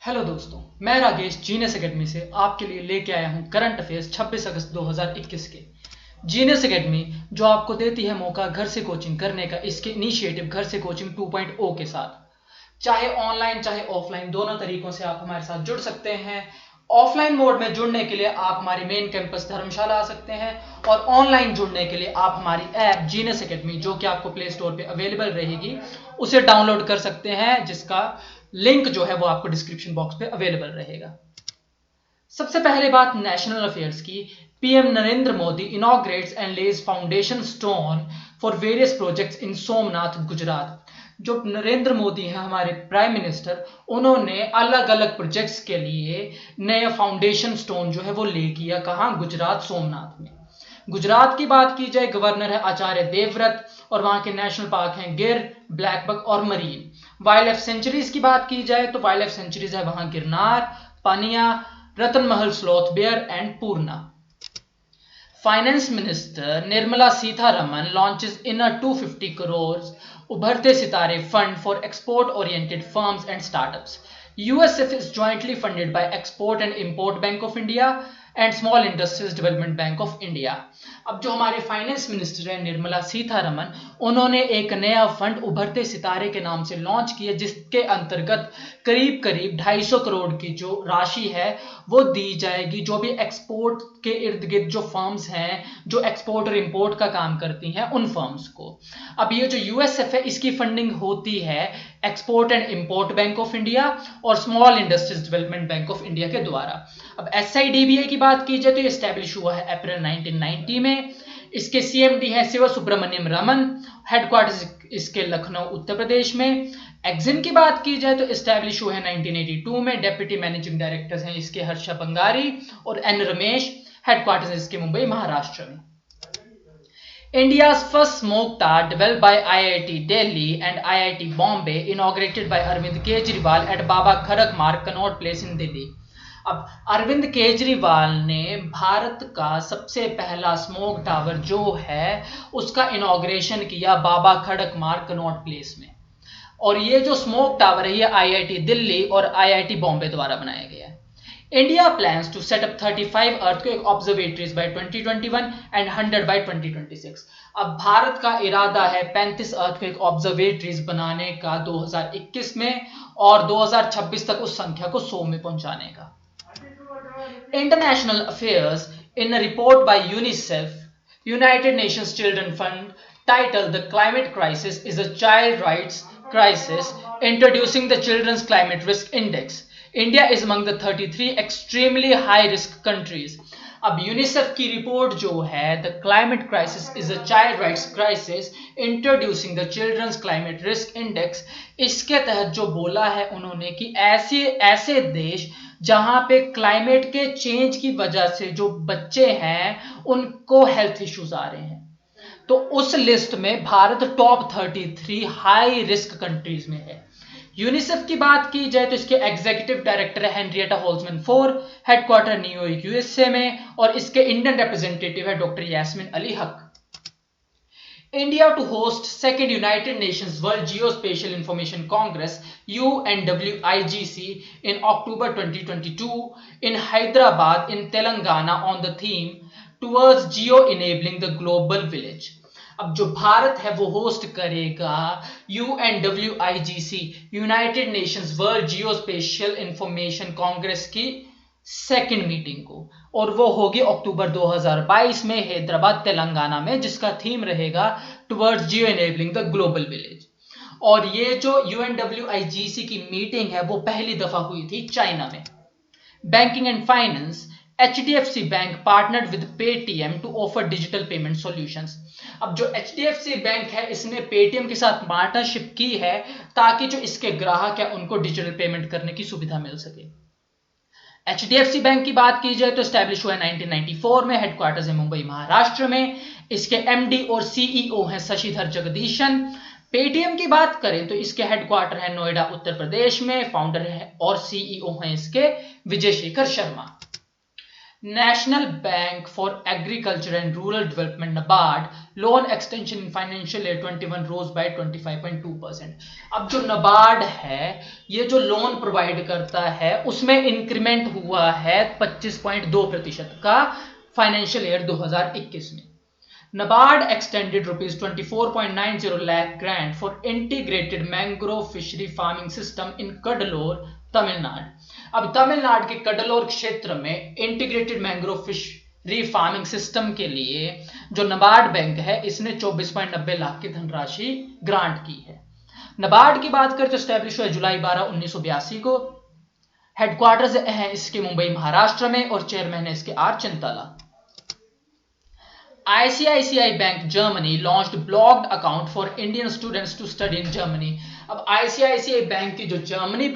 Hello दोस्तों, मैं Rakesh genius academy से आपके लिए लेके आया हूँ करंट अफेयर्स 26 अगस्त 2021 के। जीनियस एकेडमी जो आपको देती है मौका घर से कोचिंग करने का, इसके इनिशिएटिव घर से कोचिंग 2.0 के साथ। चाहे ऑनलाइन चाहे ऑफलाइन, दोनों तरीकों से आप हमारे साथ जुड़ सकते हैं। ऑफलाइन मोड में जुड़ने के लिए आप हमारी मेन कैंपस धर्मशाला आ सकते हैं और ऑनलाइन जुड़ने के लिए आप हमारी ऐप जीनियस एकेडमी, जो कि आपको प्ले स्टोर पे अवेलेबल रहेगी, उसे डाउनलोड कर सकते हैं, जिसका लिंक जो है वो आपको डिस्क्रिप्शन बॉक्स पे अवेलेबल रहेगा। सबसे पहले बात नेशनल अफेयर्स की। PM Narendra Modi inaugurates and lays foundation stone for various projects in Somnath, Gujarat. जो नरेंद्र मोदी हैं हमारे प्राइम मिनिस्टर, उन्होंने अलग अलग प्रोजेक्ट्स के लिए नया फाउंडेशन स्टोन जो है वो ले किया। कहाँ? गुजरात, सोमनाथ में। गुजरात की बात की जाए, गवर्नर है आचार्य देवव्रत और वहां के नेशनल पार्क हैं गिर, ब्लैकबक और मरीन। वाइल्ड लाइफ सेंचुरीज की बात की जाए तो वाइल्ड लाइफ सेंचुरीज है वहां Girnar, Pania, Ratan Mahal sloth bear and Purna. Finance minister Nirmala Sitharaman launches in 250 crore Ubharte Sitare fund for export oriented firms and startups. USF is jointly funded by export and import bank of India and small industries development bank of India. अब जो हमारे finance minister हैं निर्मला सीतारमन, उन्होंने एक नया fund उभरते सितारे के नाम से लॉन्च किया, जिसके अंतर्गत करीब करीब 250 करोड़ की जो राशि है वो दी जाएगी, जो भी एक्सपोर्ट के इर्द गिर्द जो फर्म्स हैं जो एक्सपोर्ट और इंपोर्ट का काम करती हैं उन फर्म्स को। अब ये जो यूएसएफ है, इसकी फंडिंग होती है export and import bank of India और small industries development bank of India के द्वारा। अब एसआईडीबीआई की बात की जाए तो ये स्टैब्लिश हुआ है अप्रैल 1990 में। इसके सीएमडी है शिव सुब्रमण्यम रमन, हेडक्वार्टर्स इसके लखनऊ उत्तर प्रदेश में। एक्जिम की बात की जाए तो स्टैब्लिश हुआ है 1982 में। डेप्यूटी मैनेजिंग डायरेक्टर्स हैं इसके हर्षा बंगारी और एन रमेश। हेडक्वार्टर्स इसके मुंबई, महाराष्ट्र में। India's first smoke tar developed by IIT Delhi and IIT Bombay, inaugurated by Arvind Kejriwal at Baba Kharak Marg, Connaught Place in Delhi. अब अरविंद केजरीवाल ने भारत का सबसे पहला स्मोक टावर जो है उसका इनॉग्रेशन किया बाबा खड़क मार्ग, कनॉट प्लेस में। और ये जो स्मोक टावर है ये आईआईटी दिल्ली और आईआईटी बॉम्बे द्वारा बनाया गया है। India plans to set up 35 earthquake observatories by 2021 and 100 by 2026. अब भारत का इरादा है 35 earthquake observatories बनाने का 2021 में और 2026 तक उस संख्या को 100 में पहुंचाने का। International Affairs, in a report by UNICEF, United Nations Children Fund, titled "The Climate Crisis is a Child Rights Crisis," introducing the Children's Climate Risk Index. India is among the 33 extremely high risk countries. अब UNICEF की report जो है the climate crisis is a child rights crisis introducing the children's climate risk index, इसके तहत जो बोला है उन्होंने कि ऐसे देश जहां पे क्लाइमेट के चेंज की वजह से जो बच्चे हैं उनको हेल्थ इश्यूज आ रहे हैं, तो उस लिस्ट में Bharat top 33 high risk countries में है। यूनिसेफ की बात की जाए तो इसके एग्जीक्यूटिव डायरेक्टर है Henrietta Holzman Fore, headquarter New York USA में, और इसके इंडियन रिप्रेजेंटेटिव है doctor Yasmin Ali Haque. India to host second United Nations World Geospatial Information Congress UNWIGC in October 2022 in Hyderabad in Telangana on the theme towards geo-enabling the global village. अब जो भारत है वो host करेगा UNWIGC United Nations world geospatial information Congress की second meeting को, और वो होगी अक्टूबर 2022 में हैदराबाद तेलंगाना में, जिसका थीम रहेगा towards Jio enabling the global village. और ये जो UNWIGC की मीटिंग है वो पहली दफा हुई थी चाइना में। Banking and finance, HDFC bank partnered with Paytm to offer digital payment solutions. अब जो HDFC बैंक है इसने पेटीएम के साथ पार्टनरशिप की है ताकि जो इसके ग्राहक है उनको डिजिटल पेमेंट करने की सुविधा मिल सके। HDFC बैंक की बात की जाए तो स्टैब्लिश हुआ है 1994 में, हेडक्वार्टर्स है मुंबई, महाराष्ट्र में। इसके MD और CEO हैं शशिधर जगदीशन। पेटीएम की बात करें तो इसके हेडक्वार्टर है नोएडा, उत्तर प्रदेश में। फाउंडर है और CEO हैं इसके Vijay Shekhar Sharma. National bank for agriculture and rural development NABARD loan extension in financial year 21 rose by 25.2%। अब जो नबार्ड है ये जो लोन प्रोवाइड करता है उसमें इंक्रीमेंट हुआ है 25.2% का फाइनेंशियल ईयर 2021 में। NABARD extended rupees 24.90 lakh grant for integrated mangrove fishery farming system in Cuddalore, Tamil Nadu. अब तमिलनाडु के कडलोर क्षेत्र में integrated mangrove fishery farming system के लिए जो नबार्ड बैंक है इसने 24.90 लाख की धनराशि ग्रांट की है। नबार्ड की बात करें तो स्टैब्लिश हुआ जुलाई 12, 1982 को। हेडक्वार्टर्स है इसके मुंबई महाराष्ट्र में और चेयरमैन है इसके R Chintala. ICICI Bank Germany launched blocked account for Indian students to study in Germany। अब ICICI बैंक की जो जर्मनी